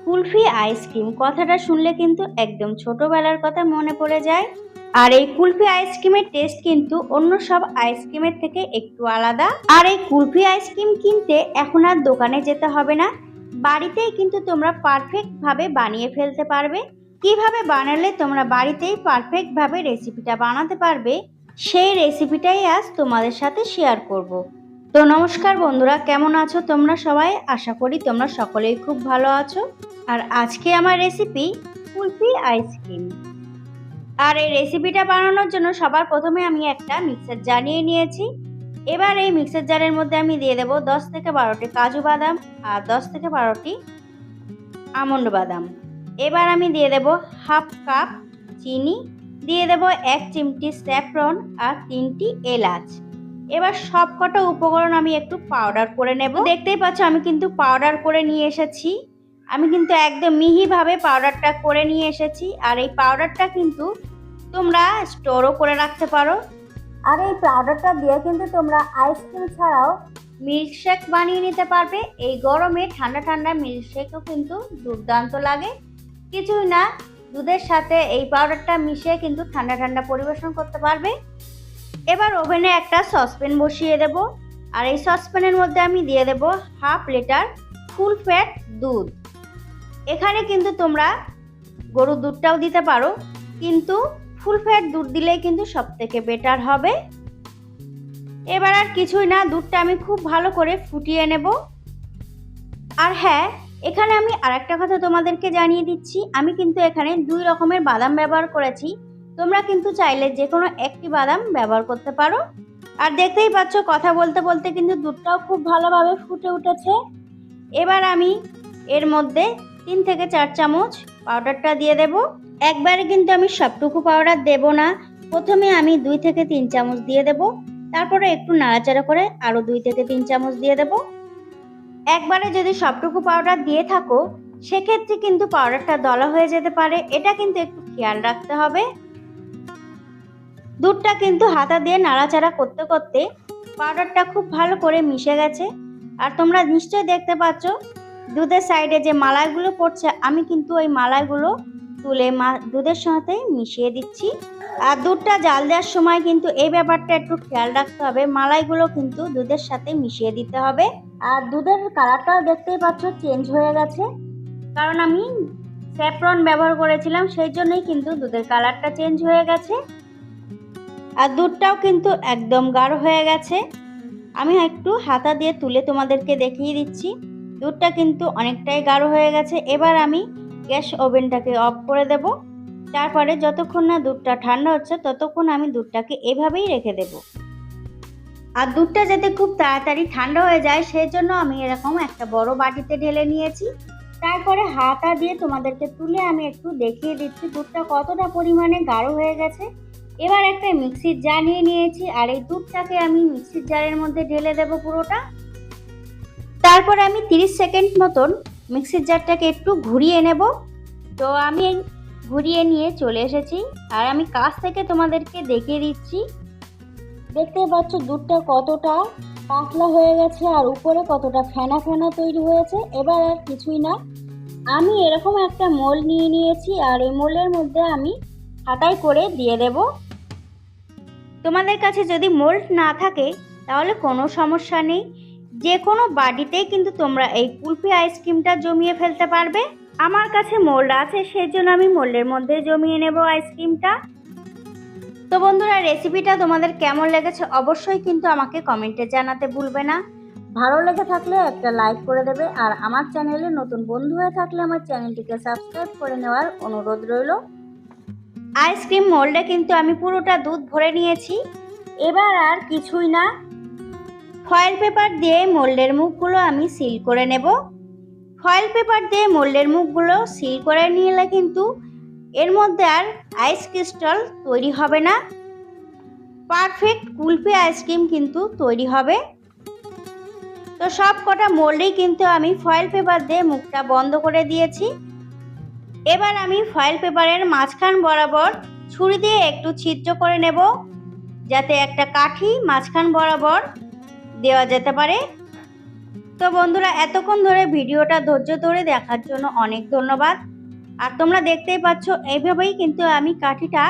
Kulfi ice cream কথাটা শুনলে কিন্তু একদম ছোটবেলার কথা মনে পড়ে যায়। আর এই কুলফি আইসক্রিমের টেস্ট কিন্তু অন্য সব আইসক্রিমের থেকে একটু আলাদা। আর এই কুলফি আইসক্রিম কিনতে এখন আর দোকানে যেতে হবে না, বাড়িতেই কিন্তু তোমরা পারফেক্ট ভাবে বানিয়ে ফেলতে পারবে। কিভাবে বানালে তোমরা বাড়িতেই পারফেক্ট ভাবে রেসিপিটা বানাতে পারবে, সেই রেসিপিটাই আজ তোমাদের সাথে শেয়ার করব। তো নমস্কার বন্ধুরা, কেমন আছো তোমরা সবাই? আশা করি তোমরা সকলেই খুব ভালো আছো। আর আজকে আমার রেসিপি কুলফি আইসক্রিম। আর এই রেসিপিটা বানানোর জন্য সবার প্রথমে আমি একটা মিক্সার জার নিয়ে নিয়েছি। এবার এই মিক্সার জারের মধ্যে আমি দিয়ে দেবো 10 থেকে 12টি কাজু বাদাম আর 10 থেকে 12টি আমন্ড বাদাম। এবার আমি দিয়ে দেবো হাফ কাপ চিনি, দিয়ে দেবো 1 চিমটি স্যাফরন আর 3টি এলাচ। এবার সব কটা উপকরণ আমি একটু পাউডার করে নেব। দেখতেই পাচ্ছ আমি কিন্তু পাউডার করে নিয়ে এসেছি। আমি কিন্তু একদম মিহিভাবে পাউডারটা করে নিয়ে এসেছি। আর এই পাউডারটা কিন্তু তোমরা স্টোরও করে রাখতে পারো। আর এই পাউডারটা দিয়ে কিন্তু তোমরা আইসক্রিম ছাড়াও মিল্কশেক বানিয়ে নিতে পারবে। এই গরমে ঠান্ডা ঠান্ডা মিল্কশেকও কিন্তু দুর্দান্ত লাগে। কিছুই না, দুধের সাথে এই পাউডারটা মিশিয়ে কিন্তু ঠান্ডা ঠান্ডা পরিবেশন করতে পারবে। এবার ওভেনে একটা সসপ্যান বসিয়ে দেব। আর এই সসপ্যানের মধ্যে আমি দিয়ে দেব হাফ লিটার ফুল ফ্যাট দুধ। এখানে কিন্তু তোমরা গরুর দুধটাও দিতে পারো, কিন্তু ফুল ফ্যাট দুধ দিলেই কিন্তু সব থেকে বেটার হবে। এবার আর কিছুই না, দুধটা আমি খুব ভালো করে ফুটিয়ে নেব। আর হ্যাঁ, এখানে আমি আরেকটা কথা তোমাদেরকে জানিয়ে দিচ্ছি, আমি কিন্তু এখানে 2 রকমের বাদাম ব্যবহার করেছি। তোমরা কিন্তু চাইলে যে কোনো একটি বাদাম ব্যবহার করতে পারো। আর দেখতেই পাচ্ছ কথা বলতে বলতে কিন্তু দুধটাও খুব ভালোভাবে ফুটে উঠেছে। এবার আমি এর মধ্যে 3 থেকে 4 চামচ পাউডারটা দিয়ে দেব। একবারে কিন্তু আমি সবটুকু পাউডার দেব না, প্রথমে আমি 2 থেকে 3 চামচ দিয়ে দেব, তারপরে একটু নাড়াচাড়া করে আরও 2 থেকে 3 চামচ দিয়ে দেব। একবারে যদি সবটুকু পাউডার দিয়ে থাকো সেক্ষেত্রে কিন্তু পাউডারটা দলা হয়ে যেতে পারে, এটা কিন্তু একটু খেয়াল রাখতে হবে। দুধটা কিন্তু হাতা দিয়ে নাড়াচাড়া করতে করতে পাউডারটা খুব ভালো করে মিশে গেছে। আর তোমরা নিশ্চয়ই দেখতে পাচ্ছ দুধের সাইডে যে মালাইগুলো পড়ছে, আমি কিন্তু ওই মালাইগুলো তুলে দুধের সাথে মিশিয়ে দিচ্ছি। আর দুধটা জাল দেওয়ার সময় কিন্তু এই ব্যাপারটা একটু খেয়াল রাখতে হবে, মালাইগুলো কিন্তু দুধের সাথে মিশিয়ে দিতে হবে। আর দুধের কালারটাও দেখতেই পাচ্ছ চেঞ্জ হয়ে গেছে, কারণ আমি স্যাফরন ব্যবহার করেছিলাম, সেই জন্যই কিন্তু দুধের কালারটা চেঞ্জ হয়ে গেছে। আর দুধটাও কিন্তু একদম গাঢ় হয়ে গেছে। আমি একটু হাতা দিয়ে তুলে তোমাদেরকে দেখিয়ে দিচ্ছি, দুধটা কিন্তু অনেকটাই গাঢ় হয়ে গেছে। এবার আমি গ্যাস ওভেনটাকে অফ করে দেব। তারপরে যতক্ষণ না দুধটা ঠান্ডা হচ্ছে ততক্ষণ আমি দুধটাকে এভাবেই রেখে দেব। আর দুধটা যাতে খুব তাড়াতাড়ি ঠান্ডা হয়ে যায় সেই জন্য আমি এরকম একটা বড় বাটিতে ঢেলে নিয়েছি। তারপরে হাতা দিয়ে তোমাদেরকে তুলে আমি একটু দেখিয়ে দিচ্ছি দুধটা কতটা পরিমাণে গাঢ় হয়ে গেছে। এবার একটা মিক্সির জার নিয়ে নিয়েছি, আর এই দুধটাকে আমি মিক্সির জারের মধ্যে ঢেলে দেব পুরোটা। তারপরে আমি 30 সেকেন্ড মতন মিক্সির জারটাকে একটু ঘুরিয়ে নেব। তো আমি ঘুরিয়ে নিয়ে চলে এসেছি, আর আমি কাছ থেকে তোমাদেরকে দেখিয়ে দিচ্ছি। দেখতে পাচ্ছ দুধটা কতটা পাতলা হয়ে গেছে আর উপরে কতটা ফেনা ফেনা তৈরি হয়েছে। এবার আর কিছুই না, আমি এরকম একটা মোল নিয়ে নিয়েছি, আর এই মোলের মধ্যে আমি হাতায় করে দিয়ে দেব। তোমাদের কাছে যদি মোল্ড না থাকে তাহলে কোনো সমস্যা নেই, যে কোনো বাটিতেই কিন্তু তোমরা এই কুলফি আইসক্রিমটা জমিয়ে ফেলতে পারবে। আমার কাছে মোল্ড আছে, সেই জন্য আমি মোল্ডের মধ্যে জমিয়ে নেব আইসক্রিমটা। তো বন্ধুরা, রেসিপিটা তোমাদের কেমন লেগেছে অবশ্যই কিন্তু আমাকে কমেন্টে জানাতে ভুলবে না। ভালো লেগে থাকলে একটা লাইক করে দেবে, আর আমার চ্যানেলে নতুন বন্ধু হয়ে থাকলে আমার চ্যানেলটিকে সাবস্ক্রাইব করে নেওয়ার অনুরোধ রইল। আইসক্রিম মোল্ডে কিন্তু আমি পুরোটা দুধ ভরে নিয়েছি। এবার আর কিছুই না, ফয়েল পেপার দিয়ে মোল্ডের মুখগুলো আমি সিল করে নেব। ফয়েল পেপার দিয়ে মোল্ডের মুখগুলো সিল করে নিলে কিন্তু এর মধ্যে আর আইস ক্রিস্টাল তৈরি হবে না, পারফেক্ট কুলফি আইসক্রিম কিন্তু তৈরি হবে। তো সব কটা মোল্ডেই কিন্তু আমি ফয়েল পেপার দিয়ে মুখটা বন্ধ করে দিয়েছি। এবার আমি ফয়েল পেপারের মাঝখান বরাবর ছুরি দিয়ে একটু ছিদ্র করে নেব, যাতে একটা কাঠি মাঝখান বরাবর দেওয়া যেতে পারে। তো বন্ধুরা, এতক্ষণ ধরে ভিডিওটা ধৈর্য ধরে দেখার জন্য অনেক ধন্যবাদ। আর তোমরা দেখতেই পাচ্ছ এইভাবেই কিন্তু আমি কাঠিটা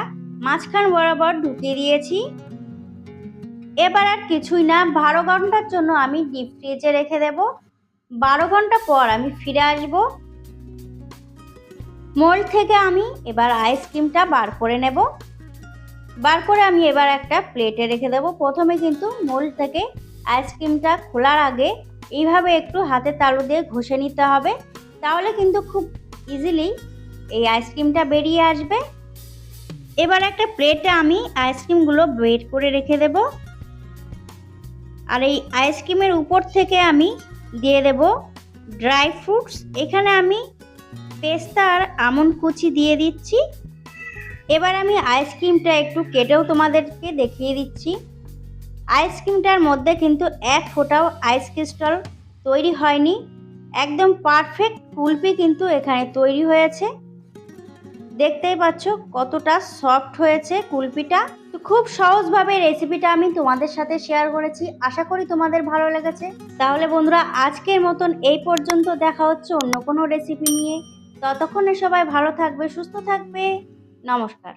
মাঝখান বরাবর ঢুকিয়ে দিয়েছি। এবার আর কিছুই না, 12 ঘন্টার জন্য আমি ডিপ ফ্রিজে রেখে দেব। 12 ঘন্টা পর আমি ফিরে আসব। মোল্ড থেকে আমি এবার আইসক্রিমটা বার করে নেব। বার করে আমি এবার একটা প্লেটে রেখে দেব। প্রথমে কিন্তু মোল্ড থেকে আইসক্রিমটা খোলার আগে এইভাবে একটু হাতে তালু দিয়ে ঘষে নিতে হবে, তাহলে কিন্তু খুব ইজিলি এই আইসক্রিমটা বেরিয়ে আসবে। এবার একটা প্লেটে আমি আইসক্রিমগুলো বের করে রেখে দেব। আর এই আইসক্রিমের উপর থেকে আমি দিয়ে দেব ড্রাই ফ্রুটস। এখানে আমি পেস্তা আর আমন্ড কুচি দিয়ে দিচ্ছি। এবার আমি আইসক্রিমটা একটু কেটেও তোমাদেরকে দেখিয়ে দিচ্ছি। আইসক্রিমটার মধ্যে কিন্তু এক ফোঁটাও আইস ক্রিস্টাল তৈরি হয়নি, একদম পারফেক্ট কুলফি কিন্তু এখানে তৈরি হয়েছে। দেখতেই পাচ্ছ কতটা সফট হয়েছে কুলফিটা। তো খুব সহজভাবে রেসিপিটা আমি তোমাদের সাথে শেয়ার করেছি, আশা করি তোমাদের ভালো লেগেছে। তাহলে বন্ধুরা, আজকের মতন এই পর্যন্ত, দেখা হচ্ছে অন্য কোনো রেসিপি নিয়ে। ততক্ষণে সবাই ভালো থাকবে, সুস্থ থাকবে। নমস্কার।